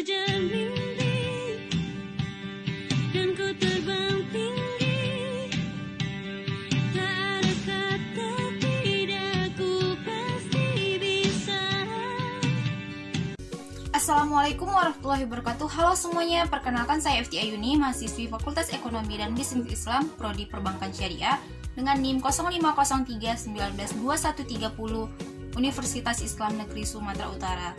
Assalamualaikum warahmatullahi wabarakatuh. Halo semuanya, perkenalkan saya Efti Ayuni, mahasiswi Fakultas Ekonomi dan Bisnis Islam, Prodi Perbankan Syariah dengan NIM 0503192130 Universitas Islam Negeri Sumatera Utara.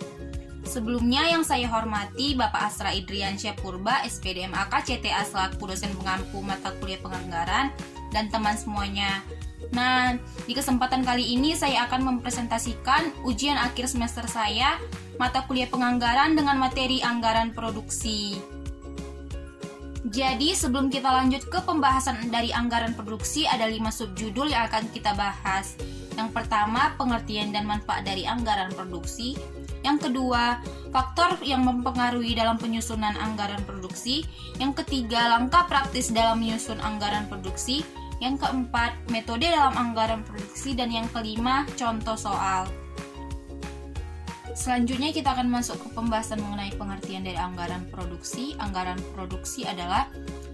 Sebelumnya yang saya hormati Bapak Asra Idriansyah Purba, SPD MAK CTA selaku dosen pengampu mata kuliah penganggaran dan teman semuanya. Nah, di kesempatan kali ini saya akan mempresentasikan ujian akhir semester saya mata kuliah penganggaran dengan materi anggaran produksi. Jadi sebelum kita lanjut ke pembahasan dari anggaran produksi, ada 5 subjudul yang akan kita bahas. Yang pertama, pengertian dan manfaat dari anggaran produksi. Yang kedua, faktor yang mempengaruhi dalam penyusunan anggaran produksi. Yang ketiga, langkah praktis dalam menyusun anggaran produksi. Yang keempat, metode dalam anggaran produksi. Dan yang kelima, contoh soal. Selanjutnya kita akan masuk ke pembahasan mengenai pengertian dari anggaran produksi. Anggaran produksi adalah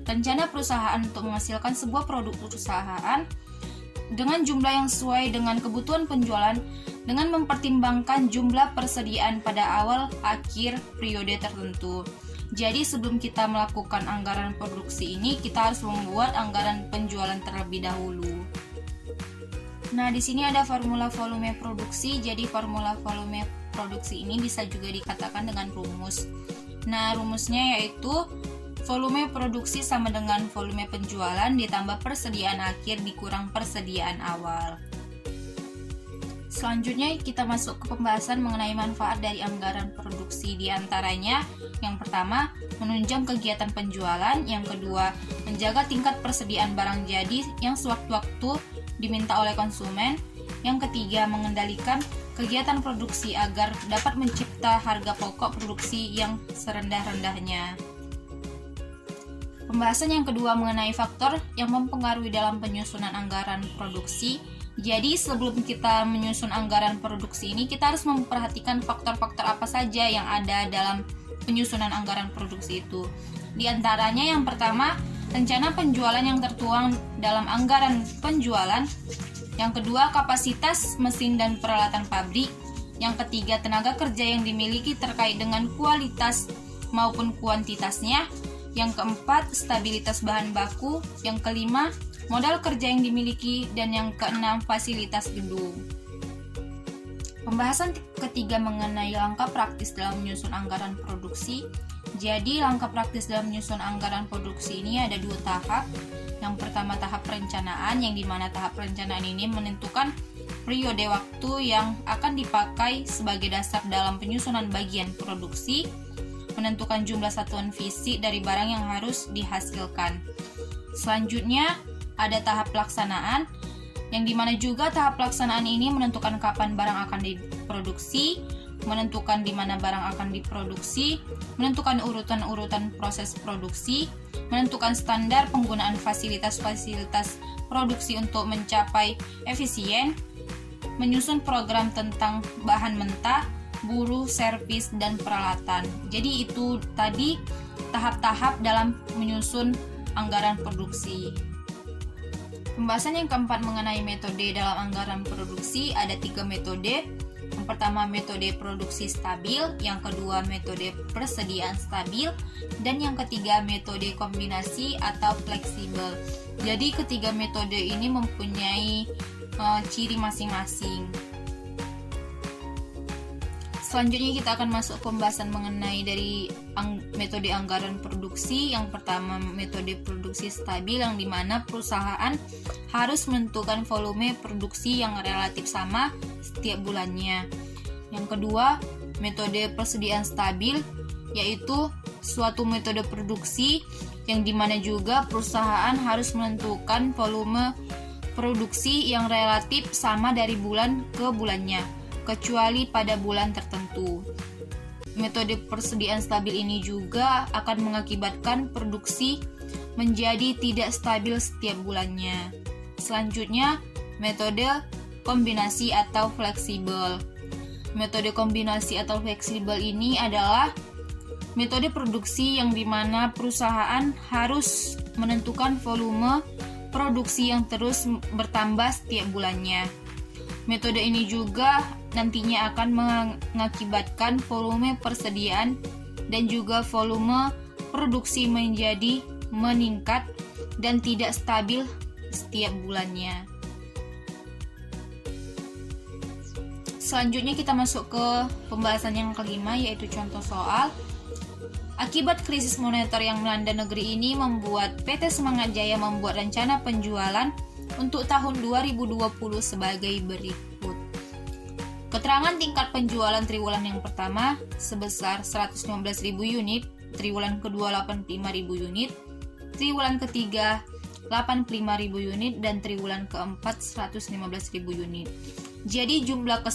rencana perusahaan untuk menghasilkan sebuah produk perusahaan dengan jumlah yang sesuai dengan kebutuhan penjualan dengan mempertimbangkan jumlah persediaan pada awal akhir periode tertentu. Jadi sebelum kita melakukan anggaran produksi ini, kita harus membuat anggaran penjualan terlebih dahulu. Nah, di sini ada formula volume produksi. Jadi formula volume produksi ini bisa juga dikatakan dengan rumus. Nah, rumusnya yaitu volume produksi sama dengan volume penjualan ditambah persediaan akhir dikurang persediaan awal. Selanjutnya kita masuk ke pembahasan mengenai manfaat dari anggaran produksi. Di antaranya, yang pertama, menunjang kegiatan penjualan. Yang kedua, menjaga tingkat persediaan barang jadi yang sewaktu-waktu diminta oleh konsumen. Yang ketiga, mengendalikan kegiatan produksi agar dapat mencipta harga pokok produksi yang serendah-rendahnya. Pembahasan yang kedua mengenai faktor yang mempengaruhi dalam penyusunan anggaran produksi. Jadi sebelum kita menyusun anggaran produksi ini, kita harus memperhatikan faktor-faktor apa saja yang ada dalam penyusunan anggaran produksi itu. Di antaranya yang pertama, rencana penjualan yang tertuang dalam anggaran penjualan. Yang kedua, kapasitas mesin dan peralatan pabrik. Yang ketiga, tenaga kerja yang dimiliki terkait dengan kualitas maupun kuantitasnya. Yang keempat, stabilitas bahan baku. Yang kelima, modal kerja yang dimiliki. Dan yang keenam, fasilitas gedung. Pembahasan ketiga mengenai langkah praktis dalam menyusun anggaran produksi. Jadi, langkah praktis dalam menyusun anggaran produksi ini ada 2 tahap. Yang pertama, tahap perencanaan, yang dimana tahap perencanaan ini menentukan periode waktu yang akan dipakai sebagai dasar dalam penyusunan bagian produksi, menentukan jumlah satuan fisik dari barang yang harus dihasilkan. Selanjutnya, ada tahap pelaksanaan, yang dimana juga tahap pelaksanaan ini menentukan kapan barang akan diproduksi, menentukan di mana barang akan diproduksi, menentukan urutan-urutan proses produksi, menentukan standar penggunaan fasilitas-fasilitas produksi untuk mencapai efisien, menyusun program tentang bahan mentah, buruh, servis, dan peralatan. Jadi itu tadi tahap-tahap dalam menyusun anggaran produksi. Pembahasan yang keempat mengenai metode dalam anggaran produksi, ada 3 metode. Yang pertama, metode produksi stabil. Yang kedua, metode persediaan stabil. Dan yang ketiga, metode kombinasi atau fleksibel. Jadi ketiga metode ini mempunyai ciri masing-masing. Selanjutnya kita akan masuk pembahasan mengenai dari metode anggaran produksi. Yang pertama, metode produksi stabil, yang dimana perusahaan harus menentukan volume produksi yang relatif sama setiap bulannya. Yang kedua, metode persediaan stabil, yaitu suatu metode produksi yang dimana juga perusahaan harus menentukan volume produksi yang relatif sama dari bulan ke bulannya, kecuali pada bulan tertentu. Metode persediaan stabil ini juga akan mengakibatkan produksi menjadi tidak stabil setiap bulannya. Selanjutnya, metode kombinasi atau fleksibel. Metode kombinasi atau fleksibel ini adalah metode produksi yang dimana perusahaan harus menentukan volume produksi yang terus bertambah setiap bulannya. Metode ini juga nantinya akan mengakibatkan volume persediaan dan juga volume produksi menjadi meningkat dan tidak stabil setiap bulannya. Selanjutnya kita masuk ke pembahasan yang kelima, yaitu contoh soal. Akibat krisis moneter yang melanda negeri ini membuat PT Semangat Jaya membuat rencana penjualan untuk tahun 2020 sebagai berikut. Keterangan tingkat penjualan triwulan yang pertama sebesar 115.000 unit, triwulan kedua 85.000 unit, triwulan ketiga 85.000 unit, dan triwulan keempat 115.000 unit. Jadi jumlah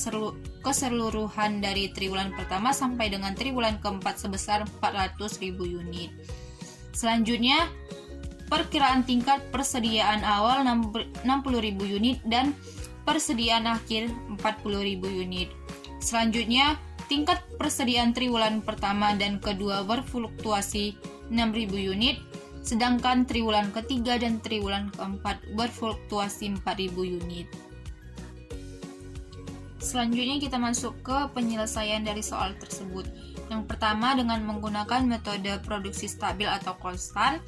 keseluruhan dari triwulan pertama sampai dengan triwulan keempat sebesar 400.000 unit. Selanjutnya, perkiraan tingkat persediaan awal 60.000 unit dan persediaan akhir 40.000 unit. Selanjutnya, tingkat persediaan triwulan pertama dan kedua berfluktuasi 6.000 unit, sedangkan triwulan ketiga dan triwulan keempat berfluktuasi 4.000 unit. Selanjutnya kita masuk ke penyelesaian dari soal tersebut. Yang pertama, dengan menggunakan metode produksi stabil atau konstan.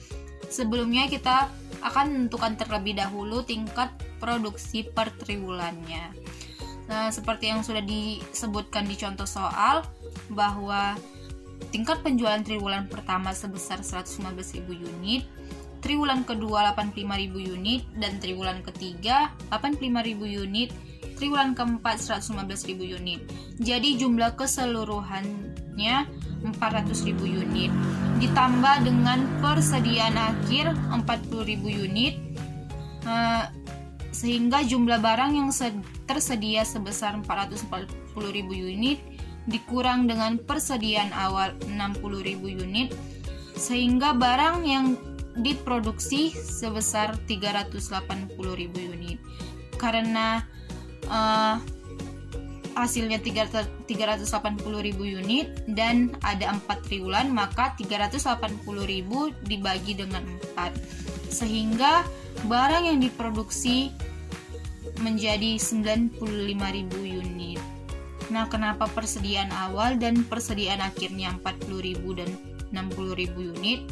Sebelumnya kita akan menentukan terlebih dahulu tingkat produksi per triwulannya. Nah, seperti yang sudah disebutkan di contoh soal, bahwa tingkat penjualan triwulan pertama sebesar 115.000 unit, triwulan kedua 85.000 unit, dan triwulan ketiga 85.000 unit, triwulan keempat 115.000 unit. Jadi jumlah keseluruhannya 400.000 unit. Ditambah dengan persediaan akhir 40.000 unit, sehingga jumlah barang yang tersedia sebesar 440.000 unit dikurang dengan persediaan awal 60.000 unit, sehingga barang yang diproduksi sebesar 380.000 unit. Karena hasilnya 380.000 unit dan ada 4 triwulan, maka 380.000 dibagi dengan 4, sehingga barang yang diproduksi menjadi 95.000 unit. Nah, kenapa persediaan awal dan persediaan akhirnya 40.000 dan 60.000 unit?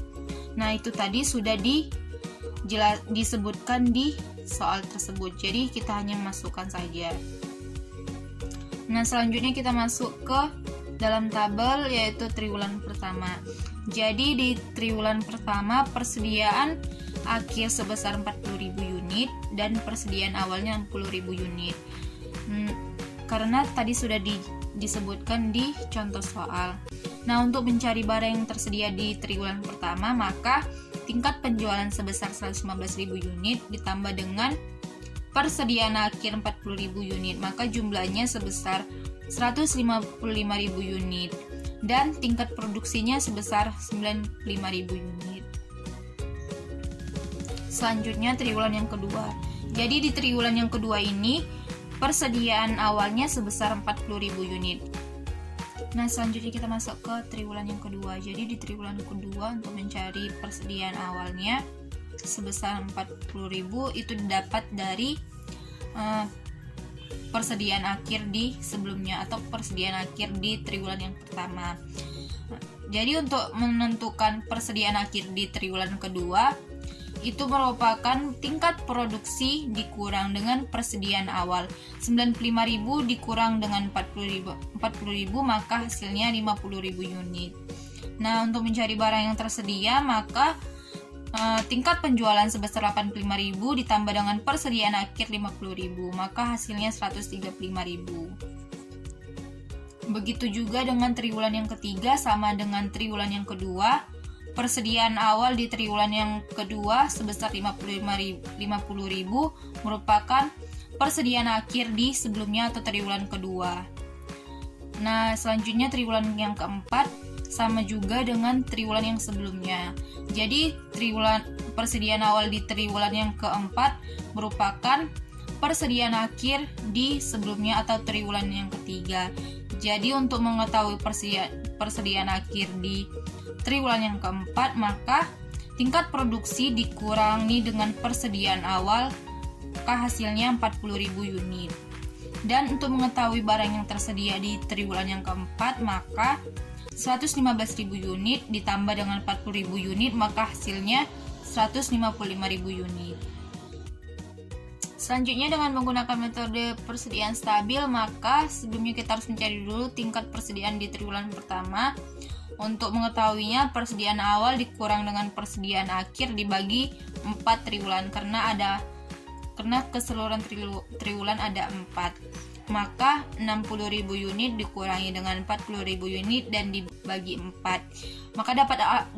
Nah, itu tadi sudah disebutkan di soal tersebut, jadi kita hanya masukkan saja. Nah, selanjutnya kita masuk ke dalam tabel, yaitu triwulan pertama. Jadi di triwulan pertama persediaan akhir sebesar 40.000 unit dan persediaan awalnya 60.000 unit. Karena tadi sudah disebutkan di contoh soal. Nah, untuk mencari barang yang tersedia di triwulan pertama, maka tingkat penjualan sebesar 115.000 unit ditambah dengan persediaan akhir 40.000 unit, maka jumlahnya sebesar 155.000 unit, dan tingkat produksinya sebesar 95.000 unit. Selanjutnya triwulan yang kedua. Jadi di triwulan yang kedua ini persediaan awalnya sebesar 40.000 unit. Nah, selanjutnya kita masuk ke triwulan yang kedua. Jadi di triwulan kedua, untuk mencari persediaan awalnya sebesar 40.000 itu didapat dari persediaan akhir di sebelumnya atau persediaan akhir di triwulan yang pertama. Jadi untuk menentukan persediaan akhir di triwulan kedua, itu merupakan tingkat produksi dikurang dengan persediaan awal. 95.000 dikurang dengan 40.000, maka hasilnya 50.000 unit. Nah, untuk mencari barang yang tersedia, maka tingkat penjualan sebesar 85.000 ditambah dengan persediaan akhir 50.000, maka hasilnya 135.000. Begitu juga dengan triwulan yang ketiga, sama dengan triwulan yang kedua. Persediaan awal di triwulan yang kedua sebesar 50.000 merupakan persediaan akhir di sebelumnya atau triwulan kedua. Nah, selanjutnya triwulan yang keempat sama juga dengan triwulan yang sebelumnya. Jadi persediaan awal di triwulan yang keempat merupakan persediaan akhir di sebelumnya atau triwulan yang ketiga. Jadi untuk mengetahui persediaan akhir di triwulan yang keempat, maka tingkat produksi dikurangi dengan persediaan awal, maka hasilnya 40.000 unit. Dan untuk mengetahui barang yang tersedia di triwulan yang keempat, maka 115.000 unit ditambah dengan 40.000 unit, maka hasilnya 155.000 unit. Selanjutnya dengan menggunakan metode persediaan stabil, maka sebelumnya kita harus mencari dulu tingkat persediaan di triwulan pertama. Untuk mengetahuinya, persediaan awal dikurang dengan persediaan akhir dibagi 4 triwulan karena keseluruhan triwulan ada 4. Maka 60.000 unit dikurangi dengan 40.000 unit dan dibagi 4. Maka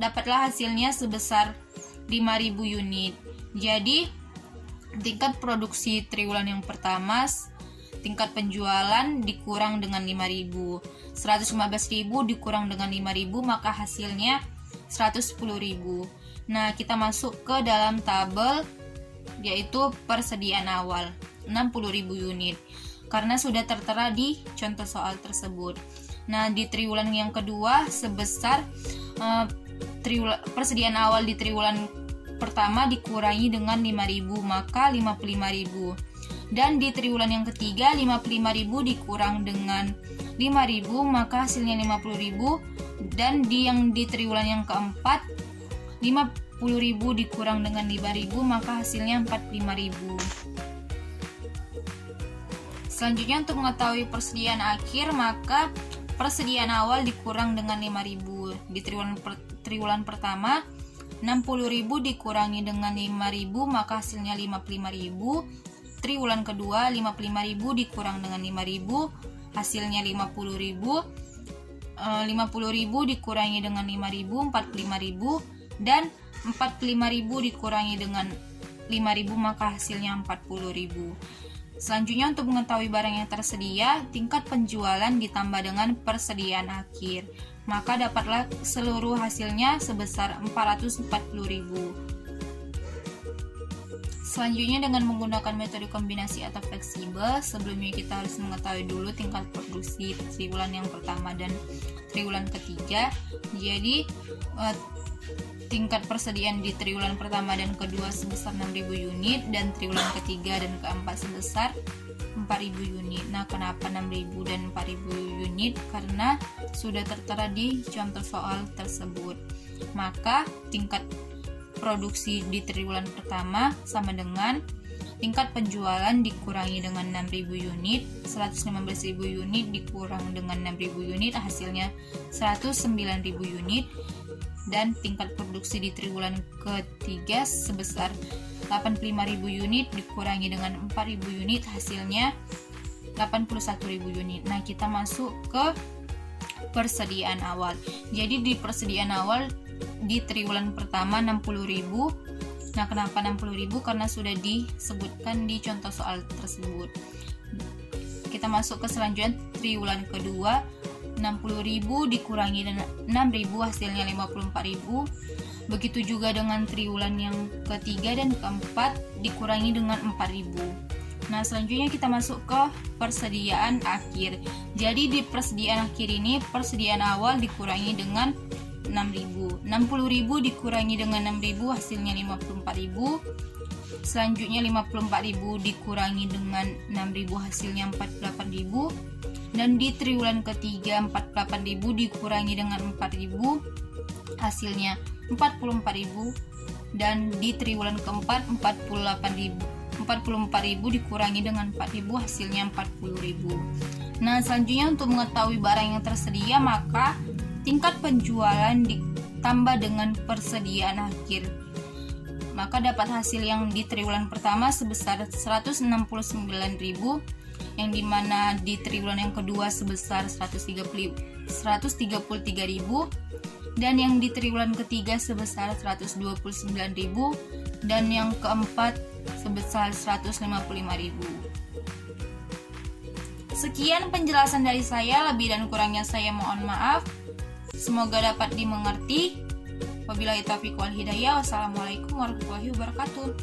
dapatlah hasilnya sebesar 5.000 unit. Jadi tingkat produksi triwulan yang pertama, tingkat penjualan dikurang dengan 5.000. 115.000 dikurang dengan 5.000, maka hasilnya 110.000. Nah, kita masuk ke dalam tabel, yaitu persediaan awal 60.000 unit, karena sudah tertera di contoh soal tersebut. Nah, di triwulan yang kedua sebesar persediaan awal di triwulan pertama dikurangi dengan 5.000, maka 55.000. Dan di triwulan yang ketiga 55.000 dikurang dengan 5.000, maka hasilnya 50.000. Dan di triwulan yang keempat 50.000 dikurang dengan 5.000, maka hasilnya 45.000. Selanjutnya untuk mengetahui persediaan akhir, maka persediaan awal dikurang dengan 5.000. Di triwulan pertama 60.000 dikurangi dengan 5.000, maka hasilnya 55.000. Triwulan kedua 55.000 dikurang dengan 5.000, hasilnya 50.000. 50.000 dikurangi dengan 5.000, 45.000. Dan 45.000 dikurangi dengan 5.000, maka hasilnya 40.000. Selanjutnya untuk mengetahui barang yang tersedia, tingkat penjualan ditambah dengan persediaan akhir, maka dapatlah seluruh hasilnya sebesar 440.000. Selanjutnya dengan menggunakan metode kombinasi atau fleksibel, sebelumnya kita harus mengetahui dulu tingkat produksi triwulan yang pertama dan triwulan ketiga. Jadi tingkat persediaan di triwulan pertama dan kedua sebesar 6.000 unit, dan triwulan ketiga dan keempat sebesar 4.000 unit. Nah, kenapa 6.000 dan 4.000 unit? Karena sudah tertera di contoh soal tersebut. Maka tingkat produksi di triwulan pertama sama dengan tingkat penjualan dikurangi dengan 6.000 unit, 115.000 unit dikurang dengan 6.000 unit, hasilnya 109.000 unit. Dan tingkat produksi di triwulan ketiga sebesar 85.000 unit dikurangi dengan 4.000 unit, hasilnya 81.000 unit. Nah, kita masuk ke persediaan awal. Jadi di persediaan awal di triwulan pertama 60.000. Nah, kenapa 60.000? Karena sudah disebutkan di contoh soal tersebut. Kita masuk ke selanjutnya triwulan kedua, 60.000 dikurangi dengan 6.000, hasilnya 54.000. Begitu juga dengan triwulan yang ketiga dan keempat dikurangi dengan 4.000. Nah, selanjutnya kita masuk ke persediaan akhir. Jadi di persediaan akhir ini persediaan awal dikurangi dengan 6.000. 60.000 dikurangi dengan 6.000, hasilnya 54.000. Selanjutnya 54.000 dikurangi dengan 6.000, hasilnya 48.000. Dan di triwulan ketiga 48.000 dikurangi dengan 4.000, hasilnya 44.000. Dan di triwulan keempat 44.000 dikurangi dengan 4.000, hasilnya 40.000. Nah, selanjutnya untuk mengetahui barang yang tersedia, maka tingkat penjualan ditambah dengan persediaan akhir, maka dapat hasil yang di triwulan pertama sebesar 169.000, yang dimana di triwulan yang kedua sebesar 133.000, dan yang di triwulan ketiga sebesar 129.000, dan yang keempat sebesar 155.000. Sekian penjelasan dari saya, lebih dan kurangnya saya mohon maaf. Semoga dapat dimengerti. Wabillahi taufiq wal hidayah. Wassalamualaikum warahmatullahi wabarakatuh.